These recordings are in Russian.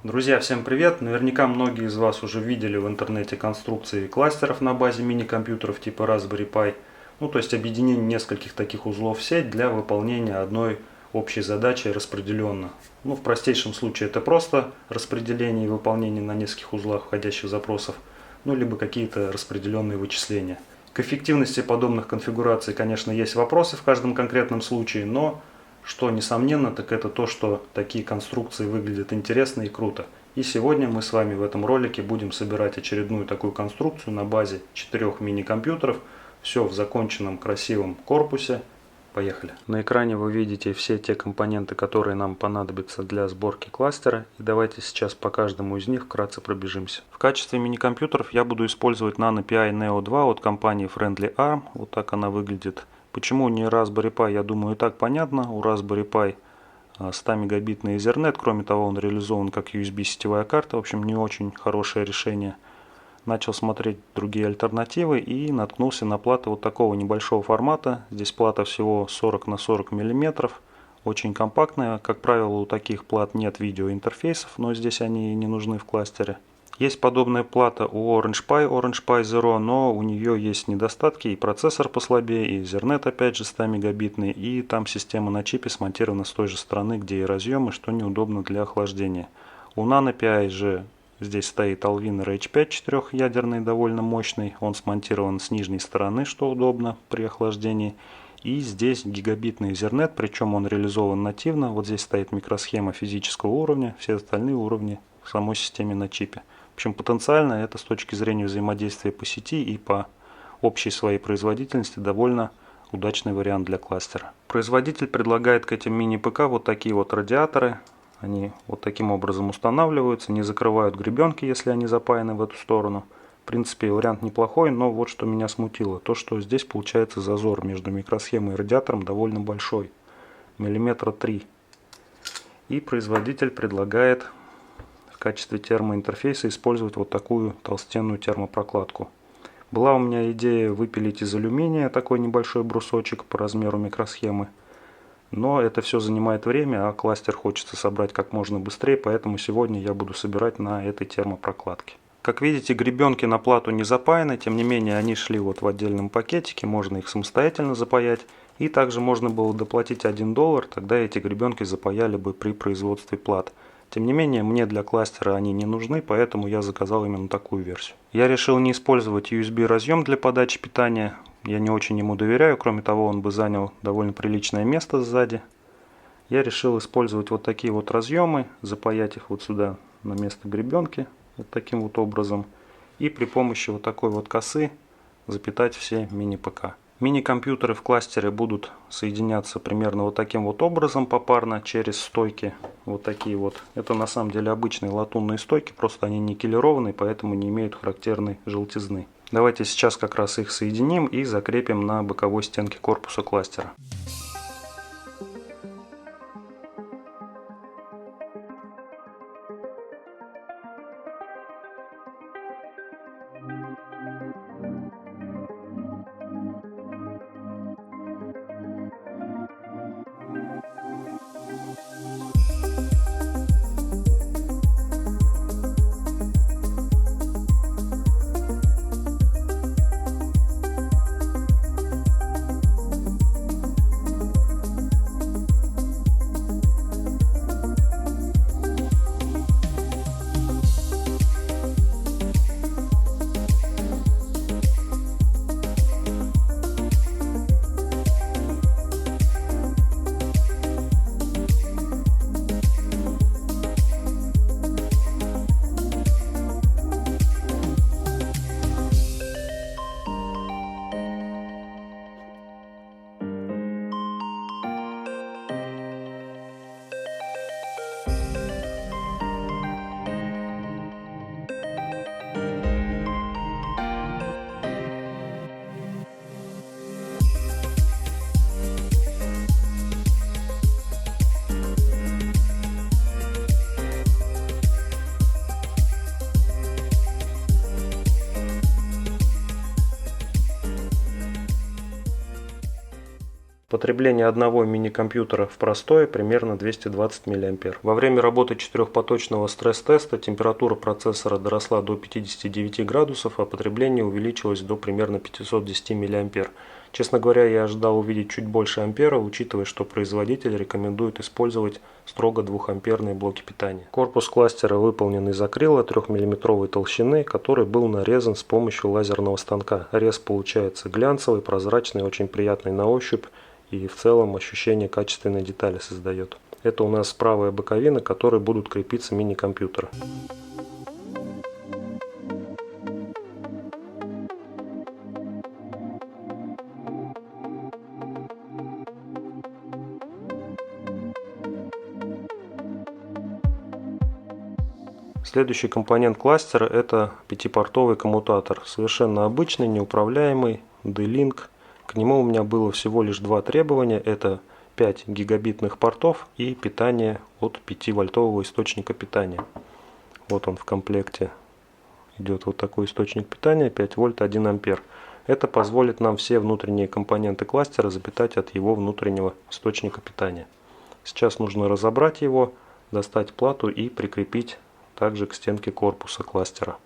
Друзья, всем привет! Наверняка многие из вас уже видели в интернете конструкции кластеров на базе мини-компьютеров типа Raspberry Pi. То есть объединение нескольких таких узлов в сеть для выполнения одной общей задачи распределенно. В простейшем случае это просто распределение и выполнение на нескольких узлах входящих запросов, либо какие-то распределенные вычисления. К эффективности подобных конфигураций, конечно, есть вопросы в каждом конкретном случае, но что несомненно, так это то, что такие конструкции выглядят интересно и круто. И сегодня мы с вами в этом ролике будем собирать очередную такую конструкцию на базе 4 мини-компьютеров. Все в законченном красивом корпусе. Поехали. На экране вы видите все те компоненты, которые нам понадобятся для сборки кластера. И давайте сейчас по каждому из них вкратце пробежимся. В качестве мини-компьютеров я буду использовать Nano Pi Neo 2 от компании Friendly ARM. Вот так она выглядит. Почему не Raspberry Pi, я думаю, и так понятно. У Raspberry Pi 100 мегабитный Ethernet, кроме того, он реализован как USB сетевая карта. В общем, не очень хорошее решение. Начал смотреть другие альтернативы и наткнулся на платы вот такого небольшого формата. Здесь плата всего 40 на 40 миллиметров. Очень компактная. Как правило, у таких плат нет видеоинтерфейсов, но здесь они не нужны в кластере. Есть подобная плата у Orange Pi Zero, но у нее есть недостатки, и процессор послабее, и Ethernet опять же 100 мегабитный, и там система на чипе смонтирована с той же стороны, где и разъемы, что неудобно для охлаждения. У Nano Pi же здесь стоит Allwinner H5 4-ядерный, довольно мощный, он смонтирован с нижней стороны, что удобно при охлаждении. И здесь гигабитный Ethernet, причем он реализован нативно, вот здесь стоит микросхема физического уровня, все остальные уровни в самой системе на чипе. В общем, потенциально это с точки зрения взаимодействия по сети и по общей своей производительности довольно удачный вариант для кластера. Производитель предлагает к этим мини-ПК вот такие вот радиаторы. Они вот таким образом устанавливаются, не закрывают гребенки, если они запаяны в эту сторону. В принципе, вариант неплохой, но вот что меня смутило. То, что здесь получается зазор между микросхемой и радиатором довольно большой. Миллиметра 3. И производитель предлагает в качестве термоинтерфейса использовать вот такую толстенную термопрокладку. Была у меня идея выпилить из алюминия такой небольшой брусочек по размеру микросхемы. Но это все занимает время, а кластер хочется собрать как можно быстрее, поэтому сегодня я буду собирать на этой термопрокладке. Как видите, гребенки на плату не запаяны, тем не менее они шли вот в отдельном пакетике, можно их самостоятельно запаять. И также можно было доплатить $1, тогда эти гребенки запаяли бы при производстве плат. Тем не менее, мне для кластера они не нужны, поэтому я заказал именно такую версию. Я решил не использовать USB разъем для подачи питания. Я не очень ему доверяю, кроме того, он бы занял довольно приличное место сзади. Я решил использовать вот такие вот разъемы, запаять их вот сюда на место гребенки, вот таким вот образом. И при помощи вот такой вот косы запитать все мини-ПК. Мини-компьютеры в кластере будут соединяться примерно вот таким вот образом попарно через стойки. Вот такие вот. Это на самом деле обычные латунные стойки, просто они никелированные, поэтому не имеют характерной желтизны. Давайте сейчас как раз их соединим и закрепим на боковой стенке корпуса кластера. Потребление одного мини-компьютера в простое примерно 220 мА. Во время работы четырехпоточного стресс-теста температура процессора доросла до 59 градусов, а потребление увеличилось до примерно 510 мА. Честно говоря, я ожидал увидеть чуть больше ампера, учитывая, что производитель рекомендует использовать строго 2-амперные блоки питания. Корпус кластера выполнен из акрила 3-мм толщины, который был нарезан с помощью лазерного станка. Рез получается глянцевый, прозрачный, очень приятный на ощупь и в целом ощущение качественной детали создает. Это у нас правая боковина, к которой будут крепиться мини-компьютеры. Следующий компонент кластера – это 5-портовый коммутатор. Совершенно обычный, неуправляемый, D-Link. К нему у меня было всего лишь два требования. Это 5 гигабитных портов и питание от 5-вольтового источника питания. Вот он в комплекте. Идет вот такой источник питания, 5 вольт 1 ампер. Это позволит нам все внутренние компоненты кластера запитать от его внутреннего источника питания. Сейчас нужно разобрать его, достать плату и прикрепить также к стенке корпуса кластера.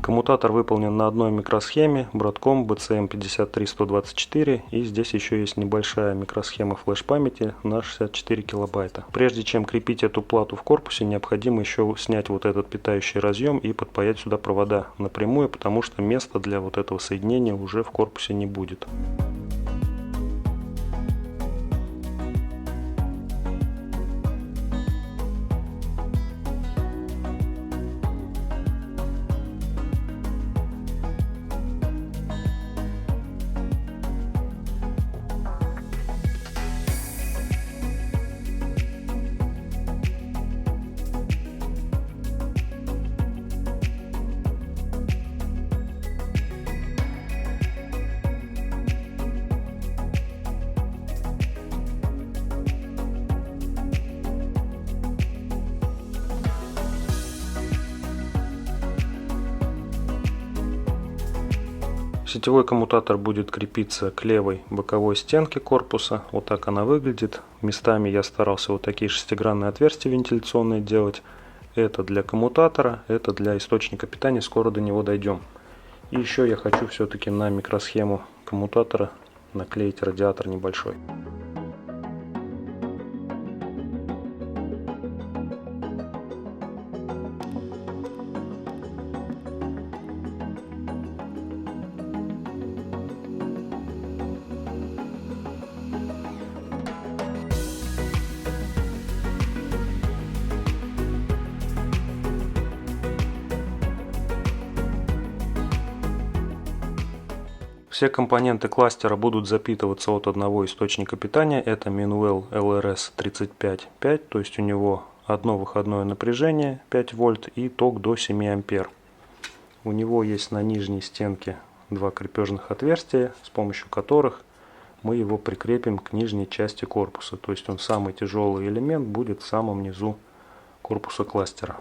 Коммутатор выполнен на одной микросхеме Broadcom BCM53124, и здесь еще есть небольшая микросхема флеш-памяти на 64 килобайта. Прежде чем крепить эту плату в корпусе, необходимо еще снять вот этот питающий разъем и подпаять сюда провода напрямую, потому что места для вот этого соединения уже в корпусе не будет. Сетевой коммутатор будет крепиться к левой боковой стенке корпуса. Вот так она выглядит. Местами я старался вот такие шестигранные отверстия вентиляционные делать. Это для коммутатора, это для источника питания. Скоро до него дойдем. И еще я хочу все-таки на микросхему коммутатора наклеить радиатор небольшой. Все компоненты кластера будут запитываться от одного источника питания. Это Minwell LRS355, то есть у него одно выходное напряжение 5 вольт и ток до 7 ампер. У него есть на нижней стенке два крепежных отверстия, с помощью которых мы его прикрепим к нижней части корпуса. То есть он самый тяжелый элемент будет в самом низу корпуса кластера.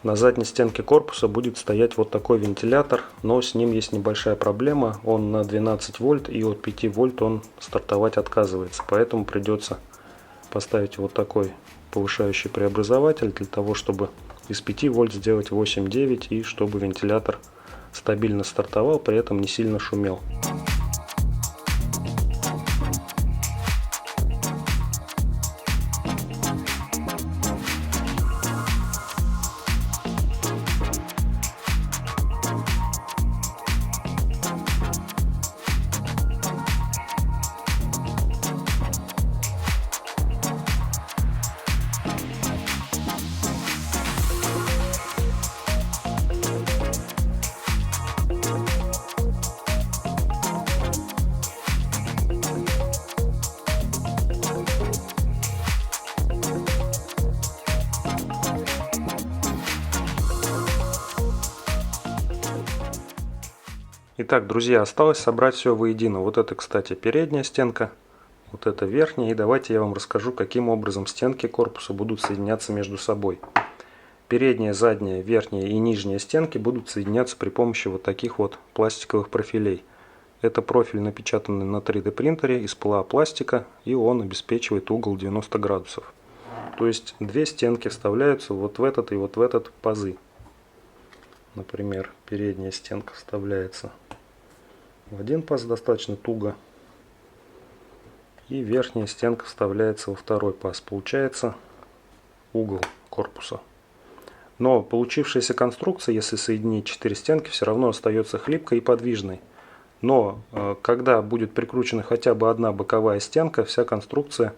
На задней стенке корпуса будет стоять вот такой вентилятор, но с ним есть небольшая проблема. Он на 12 вольт, и от 5 вольт он стартовать отказывается. Поэтому придется поставить вот такой повышающий преобразователь для того, чтобы из 5 вольт сделать 8-9 и чтобы вентилятор стабильно стартовал, при этом не сильно шумел. Итак, друзья, осталось собрать все воедино. Вот это, кстати, передняя стенка, вот это верхняя. И давайте я вам расскажу, каким образом стенки корпуса будут соединяться между собой. Передняя, задняя, верхняя и нижняя стенки будут соединяться при помощи вот таких вот пластиковых профилей. Это профиль, напечатанный на 3D принтере из ПЛА пластика, и он обеспечивает угол 90 градусов. То есть две стенки вставляются вот в этот и вот в этот пазы. Например, передняя стенка вставляется в один паз достаточно туго, и верхняя стенка вставляется во второй паз. Получается угол корпуса. Но получившаяся конструкция, если соединить 4 стенки, все равно остается хлипкой и подвижной. Но когда будет прикручена хотя бы одна боковая стенка, вся конструкция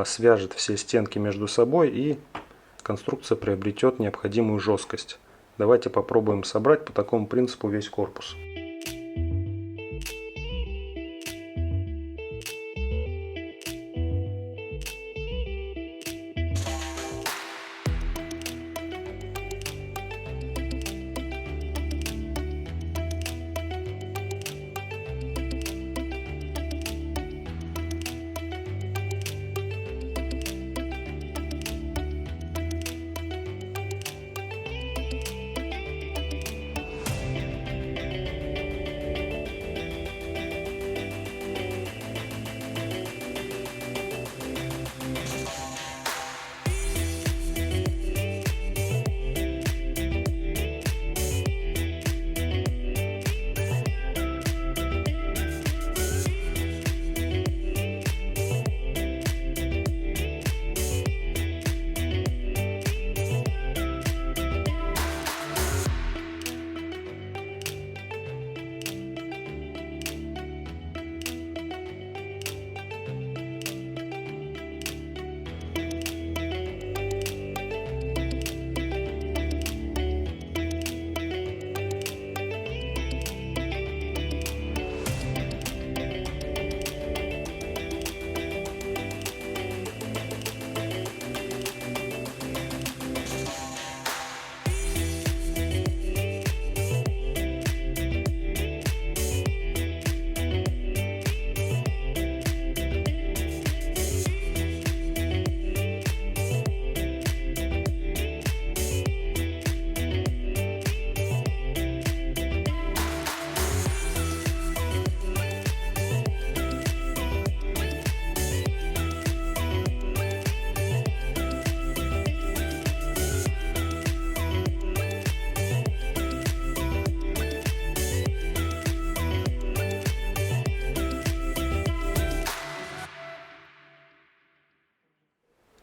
свяжет все стенки между собой, и конструкция приобретет необходимую жесткость. Давайте попробуем собрать по такому принципу весь корпус.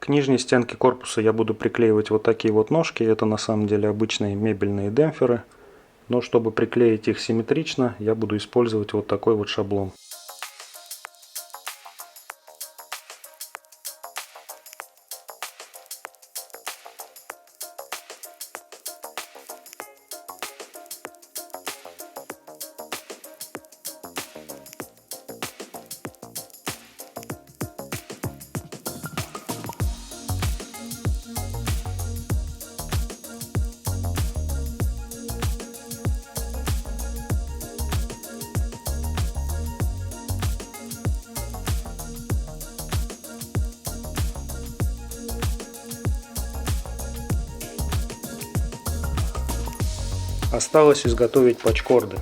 К нижней стенке корпуса я буду приклеивать вот такие вот ножки. Это на самом деле обычные мебельные демпферы. Но чтобы приклеить их симметрично, я буду использовать вот такой вот шаблон. Осталось изготовить патчкорды.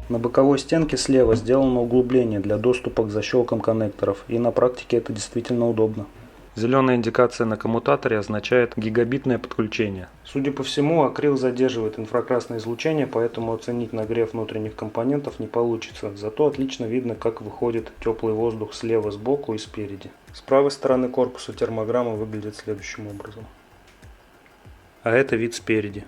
На боковой стенке слева сделано углубление для доступа к защелкам коннекторов, и на практике это действительно удобно. Зеленая индикация на коммутаторе означает гигабитное подключение. Судя по всему, акрил задерживает инфракрасное излучение, поэтому оценить нагрев внутренних компонентов не получится. Зато отлично видно, как выходит теплый воздух слева, сбоку и спереди. С правой стороны корпуса термограмма выглядит следующим образом. А это вид спереди.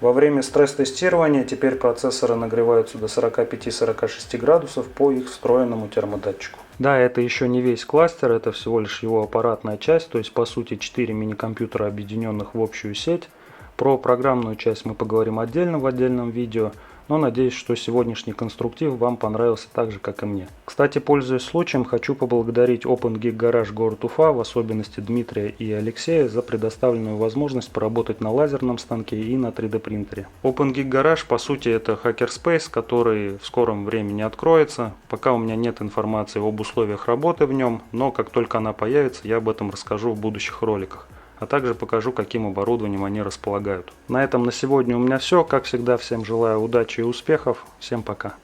Во время стресс-тестирования теперь процессоры нагреваются до 45-46 градусов по их встроенному термодатчику. Да, это еще не весь кластер, это всего лишь его аппаратная часть, то есть по сути 4 мини-компьютера, объединенных в общую сеть. Про программную часть мы поговорим отдельно в отдельном видео, но надеюсь, что сегодняшний конструктив вам понравился так же, как и мне. Кстати, пользуясь случаем, хочу поблагодарить OpenGeek Garage город Уфа, в особенности Дмитрия и Алексея, за предоставленную возможность поработать на лазерном станке и на 3D принтере. OpenGeek Garage по сути это hackerspace, который в скором времени откроется. Пока у меня нет информации об условиях работы в нем, но как только она появится, я об этом расскажу в будущих роликах. А также покажу, каким оборудованием они располагают. На этом на сегодня у меня все. Как всегда, всем желаю удачи и успехов. Всем пока.